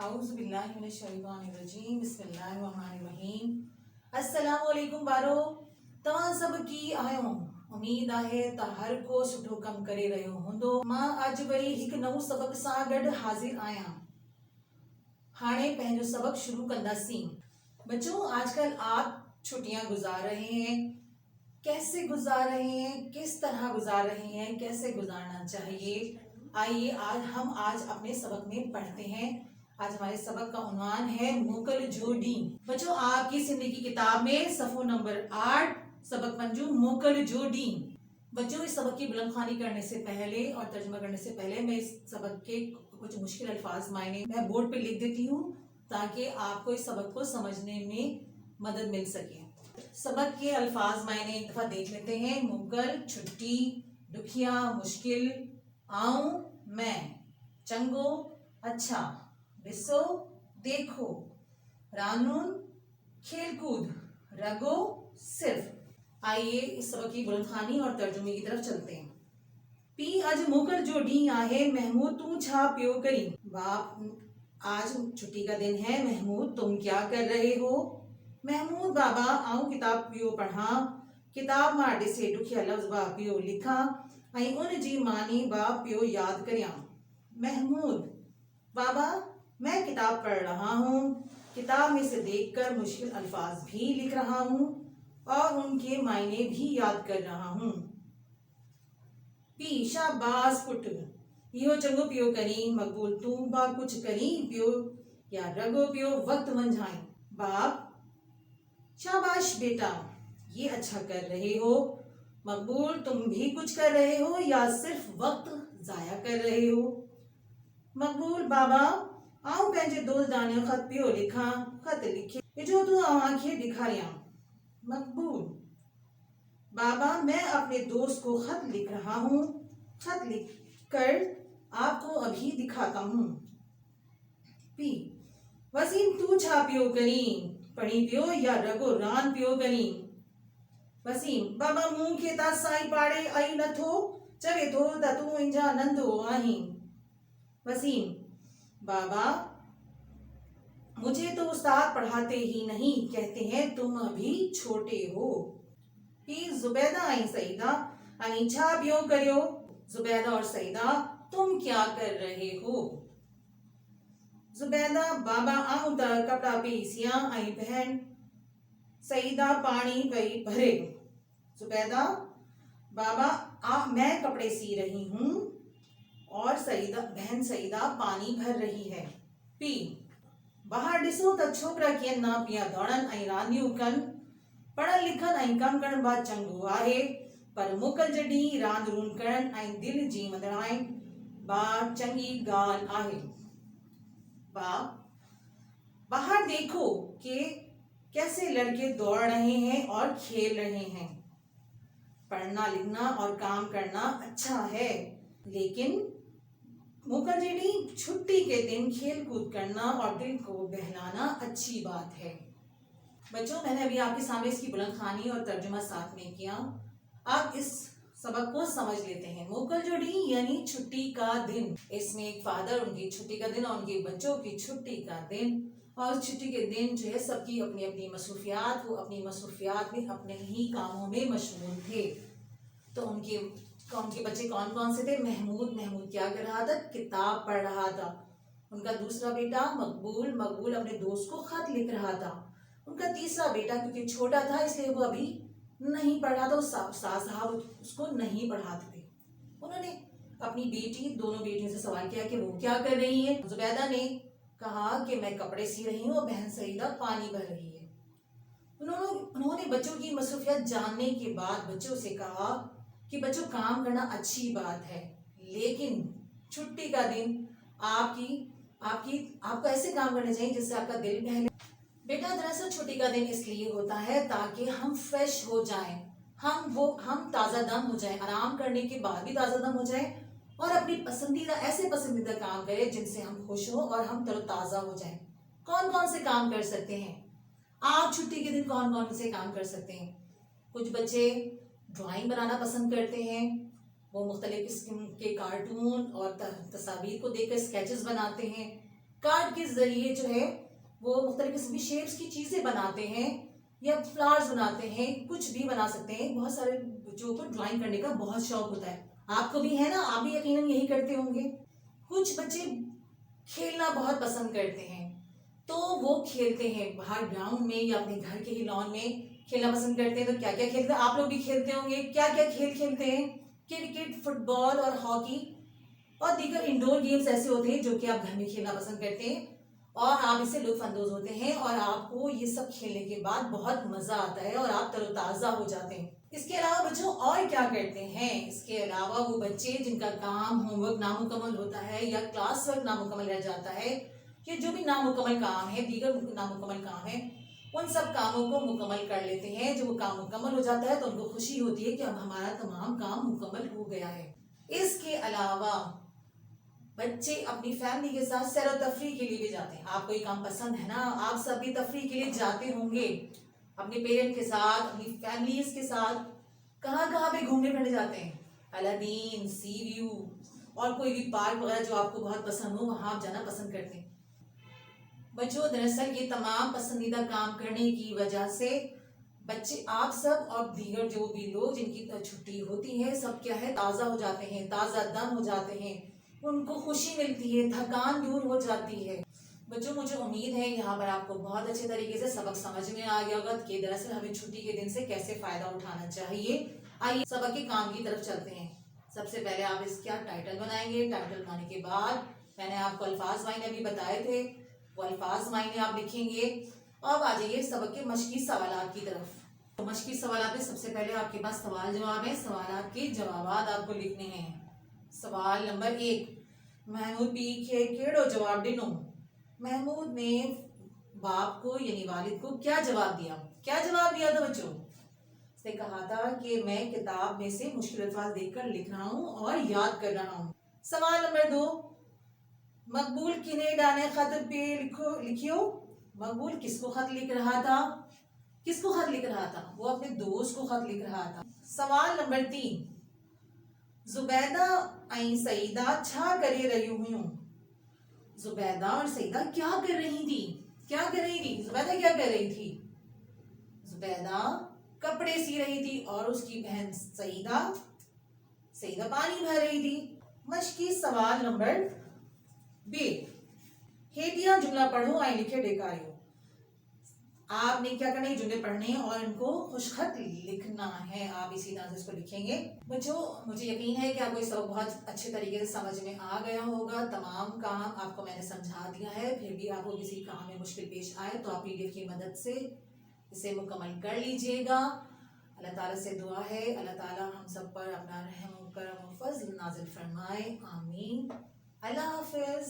औज़ुबिल्लाहिमिनश्शैतानिर्रजीम बिस्मिल्लाहिर्रहमानिर्रहीम। अस्सलामु अलैकुम बारो तव्हां सब की आहियो। उम्मीद आहे त हर को सुठो कम करे रहियो हूंदो। मां अॼु वरी हिकु नओं सबक सां गॾु हाज़िर आहियां। हाणे पंहिंजो सबक शुरू कंदासीं। बच्चों, आजकल आप छुट्टियां गुजार रहे हैं। कैसे गुजार रहे हैं, किस तरह गुजार रहे हैं, कैसे गुजारना चाहिए, आइए आज अपने सबक में पढ़ते हैं। आज हमारे सबक का उन्वान है मोकल जो डीन। बच्चों, आपकी जिंदगी की किताब में सफ़ो नंबर 8 सबक मंजू मोकल जो डीन। बच्चों, इस सबक की बुलंदख्वानी करने से पहले और तर्जुमा करने से पहले मैं इस सबक के कुछ मुश्किल अल्फाज मायने मैं बोर्ड पे लिख देती हूँ ताकि आपको इस सबक को समझने में मदद मिल सके। सबक के अल्फाज मायने एक दफा देख लेते हैं। मोकल छुट्टी, दुखिया, मुश्किल, आऊं, मैं, चंगो, अच्छा, दिसो, देखो, रानून, खेलकूद, रगो, सिर्फ। आइए इस सबक की बुलंदख्वानी और तर्जुमे की तरफ चलते हैं। पी अज मोकल जो डी आहे महमूद तू छा पियो करी। बाप, आज छुट्टी का दिन है। महमूद, तुम क्या कर रहे हो। महमूद, बाबा आऊं किताब पियो पढ़ा। किताब मां ॾिसे ॾुखिया लफ़्ज़ बा पियो लिखा ऐं उन जी मानी बा पियो याद करियां। महमूद, बाबा मैं किताब पढ़ रहा हूँ। किताब में से देखकर मुश्किल अल्फाज भी लिख रहा हूँ और उनके मायने भी याद कर रहा हूँ। पी शाबाश पुट, इहो चंगो पियो करी। मकबूल, तू बा कुछ करी पियो या रगो पियो वक्त मंझाई। बाप, शाबाश बेटा, ये अच्छा कर रहे हो। मकबूल, तुम भी कुछ कर रहे हो या सिर्फ वक्त जाया कर रहे हो। मकबूल, बाबा आऊं पंहिंजे दोस्त ॾांहुं खत पियो लिखा। खत लिखे जो तू आंखें दिखारियां। मकबूल, बाबा मैं अपने दोस्त को खत लिख रहा हूँ। खत लिख कर आपको अभी दिखाता हूँ। पी वसीम, तू छा पियो करी। पढ़ी पियो या रगो रान पियो करी। वसीम, बाबा मूं खे त साईं पाड़े आई नथो, चवे थो त तू इंजा नंढो आहीं। वसीम, बाबा मुझे तो उस्ताद पढ़ाते ही नहीं, कहते हैं तुम अभी छोटे हो। पी जुबैदा ऐं सईदा ऐं छा पियो करियो। जुबैदा और सईदा, तुम क्या कर रहे हो। जुबैदा, बाबा आऊं त कपड़ा पई सियां ऐं बहन सईदा पानी पई भरे। जुबैदा, बाबा मैं कपड़े सी रही हूँ और बहन सईदा पानी भर रही है। पी बाहर ॾिसो त छोकरा कीअं ना पिया दौड़न ऐं रांदियूं कनि। पढ़न लिखन ऐं कम करण बा चंगो आहे, पर मोकल जॾहिं रांदि रूंद करण ऐं दिलि जी वंदड़ाइण बा चंगी ॻाल्हि आहे। बाहर देखो कि कैसे लड़के दौड़ रहे हैं और खेल रहे हैं। पढ़ना लिखना और काम करना अच्छा है, लेकिन मोकल जेडी छुट्टी के दिन खेल कूद करना और दिल को बहलाना अच्छी बात है। बच्चों, मैंने अभी आपके सामने इसकी बुलंदख्वानी और तर्जुमा साथ में किया। आप इस सबक को समझ लेते हैं। मोकल जो डी यानी छुट्टी का दिन। इसमें एक फादर उनकी छुट्टी का दिन और उनके बच्चों की छुट्टी का दिन, और छुट्टी के दिन जो है सबकी अपनी अपनी मसरूफियात, वो अपनी मसरूफियात में अपने ही कामों में मशगूल थे। तो उनके बच्चे कौन कौन से थे। महमूद क्या कर रहा था, किताब पढ़ रहा था। उनका दूसरा बेटा मकबूल अपने दोस्त को खत लिख रहा था। उनका तीसरा बेटा क्योंकि छोटा था इसलिए वो अभी नहीं पढ़ रहा था, उस्ताद साहब उसको नहीं पढ़ाते थे। उन्होंने अपनी दोनों बेटियों से सवाल किया कि वो क्या कर रही है। जुबैदा ने कहा कि मैं कपड़े सी रही हूँ और बहन सईदा पानी भर रही है। उन्होंने बच्चों की मसरूफियत जानने के बाद बच्चों से कहा कि बच्चों, काम करना अच्छी बात है, लेकिन छुट्टी का दिन आपको ऐसे काम करने चाहिए जिससे आपका दिल बहले। बेटा, दरअसल छुट्टी का दिन इसलिए होता है ताकि हम फ्रेश हो जाएं, हम ताज़ा दम हो जाएं, आराम करने के बाद भी ताज़ा दम हो जाएं और अपनी पसंदीदा काम करें जिनसे हम खुश हो और हम तरोताज़ा हो जाएं। कौन कौन से काम कर सकते हैं आप छुट्टी के दिन? कौन कौन से काम कर सकते हैं? कुछ बच्चे ड्राइंग बनाना पसंद करते हैं। वो मुख्तलिफ किस्म के कार्टून और तस्वीर को देखकर स्केचेस बनाते हैं। کارڈ کے ذریعے جو ہے وہ مختلف قسم کی شیپس کی چیزیں بناتے ہیں یا فلاورز بناتے ہیں، کچھ بھی بنا سکتے ہیں. بہت سارے بچوں کو ڈرائنگ کرنے کا بہت شوق ہوتا ہے. آپ کو بھی ہے نا، آپ بھی یقیناً یہی کرتے ہوں گے. کچھ بچے کھیلنا بہت پسند کرتے ہیں تو وہ کھیلتے ہیں باہر گراؤنڈ میں یا اپنے گھر کے ہی لان میں کھیلنا پسند کرتے ہیں. تو کیا کیا کھیلتے ہیں؟ آپ لوگ بھی کھیلتے ہوں گے. کیا کیا کھیل کھیلتے ہیں؟ کرکٹ، فٹ بال اور ہاکی اور دیگر انڈور گیمز ایسے ہوتے ہیں جو کہ آپ گھر میں کھیلنا پسند کرتے ہیں اور آپ اس سے لطف اندوز ہوتے ہیں اور آپ کو یہ سب کھیلنے کے بعد بہت مزہ آتا ہے اور آپ تر و تازہ ہو جاتے ہیں. اس کے علاوہ بچوں اور کیا کرتے ہیں؟ اس کے علاوہ وہ بچے جن کا کام ہوم ورک نامکمل ہوتا ہے یا کلاس ورک نامکمل رہ جاتا ہے یا جو بھی نامکمل کام ہے، دیگر نامکمل کام ہے، ان سب کاموں کو مکمل کر لیتے ہیں. جب وہ کام مکمل ہو جاتا ہے تو ان کو خوشی ہوتی ہے کہ اب ہمارا تمام کام مکمل ہو گیا ہے. اس کے علاوہ بچے اپنی فیملی کے ساتھ سیر و تفریح کے لیے بھی جاتے ہیں. آپ کو یہ کام پسند ہے نا؟ آپ سب بھی تفریح کے لیے جاتے ہوں گے اپنے پیرنٹ کے ساتھ، اپنی فیملیز کے ساتھ. کہاں کہاں پہ گھومنے پھرنے جاتے ہیں؟ الادین، سی ویو اور کوئی بھی پارک وغیرہ جو آپ کو بہت پسند ہو وہاں آپ جانا پسند کرتے ہیں. بچوں دراصل یہ تمام پسندیدہ کام کرنے کی وجہ سے بچے آپ سب اور دیگر جو بھی لوگ جن کی چھٹی ہوتی ہے سب کیا ہے، تازہ ہو جاتے ہیں، تازہ دم ہو جاتے ہیں. ان کو خوشی ملتی ہے، تھکان دور ہو جاتی ہے. بچوں مجھے امید ہے یہاں پر آپ کو بہت اچھے طریقے سے سبق سمجھ میں آ گیا ہوگا کہ دراصل ہمیں چھٹی کے دن سے کیسے فائدہ اٹھانا چاہیے. آئیے سبق کے کام کی طرف چلتے ہیں. سب سے پہلے آپ اس کا ٹائٹل بنائیں گے. ٹائٹل بنانے کے بعد میں نے آپ کو الفاظ معنی ابھی بتائے تھے، وہ الفاظ معنی آپ لکھیں گے. اب آ جائیے سبق کے مشقی سوالات کی طرف. مشقی سوالات میں سب سے پہلے آپ کے پاس سوال جواب ہے. سوالات کے جوابات آپ کو لکھنے ہیں. سوال نمبر 1، محمود بھی کیڑو جواب ڈنو. محمود نے باپ کو یعنی والد کو کیا جواب دیا؟ کیا جواب دیا تھا بچوں؟ اس نے کہا تھا کہ میں کتاب میں سے مشکل الفاظ دیکھ کر لکھ رہا ہوں اور یاد کر رہا ہوں. سوال نمبر 2، مقبول کنے ڈانے خط پہ لکھیو. مقبول کس کو خط لکھ رہا تھا؟ کس کو خط لکھ رہا تھا؟ وہ اپنے دوست کو خط لکھ رہا تھا. سوال نمبر 3، زبیدہ این سعیدہ چھا کرے رہی ہوں. زبیدہ اور سعیدہ کیا کر رہی تھی؟ کیا کر رہی تھی؟ زبیدہ کیا کر رہی تھی؟ زبیدہ کپڑے سی رہی تھی اور اس کی بہن سعیدہ پانی بھر رہی تھی. مشقی سوال نمبر 2، ہیٹیا جملہ پڑھو آئیں لکھے ڈیکاریو. آپ نے کیا کرنا ہے؟ جملے پڑھنے ہیں اور ان کو خوشخط لکھنا ہے. آپ اسی طرح سے اس کو لکھیں گے. بچوں مجھے یقین ہے کہ آپ کو یہ سب بہت اچھے طریقے سے سمجھ میں آ گیا ہوگا. تمام کام آپ کو میں نے سمجھا دیا ہے. پھر بھی آپ کو کسی کام میں مشکل پیش آئے تو آپ PDF کی مدد سے اسے مکمل کر لیجئے گا. اللہ تعالیٰ سے دعا ہے اللہ تعالیٰ ہم سب پر اپنا رحم و کرم و فضل نازل فرمائے. آمین. اللہ حافظ.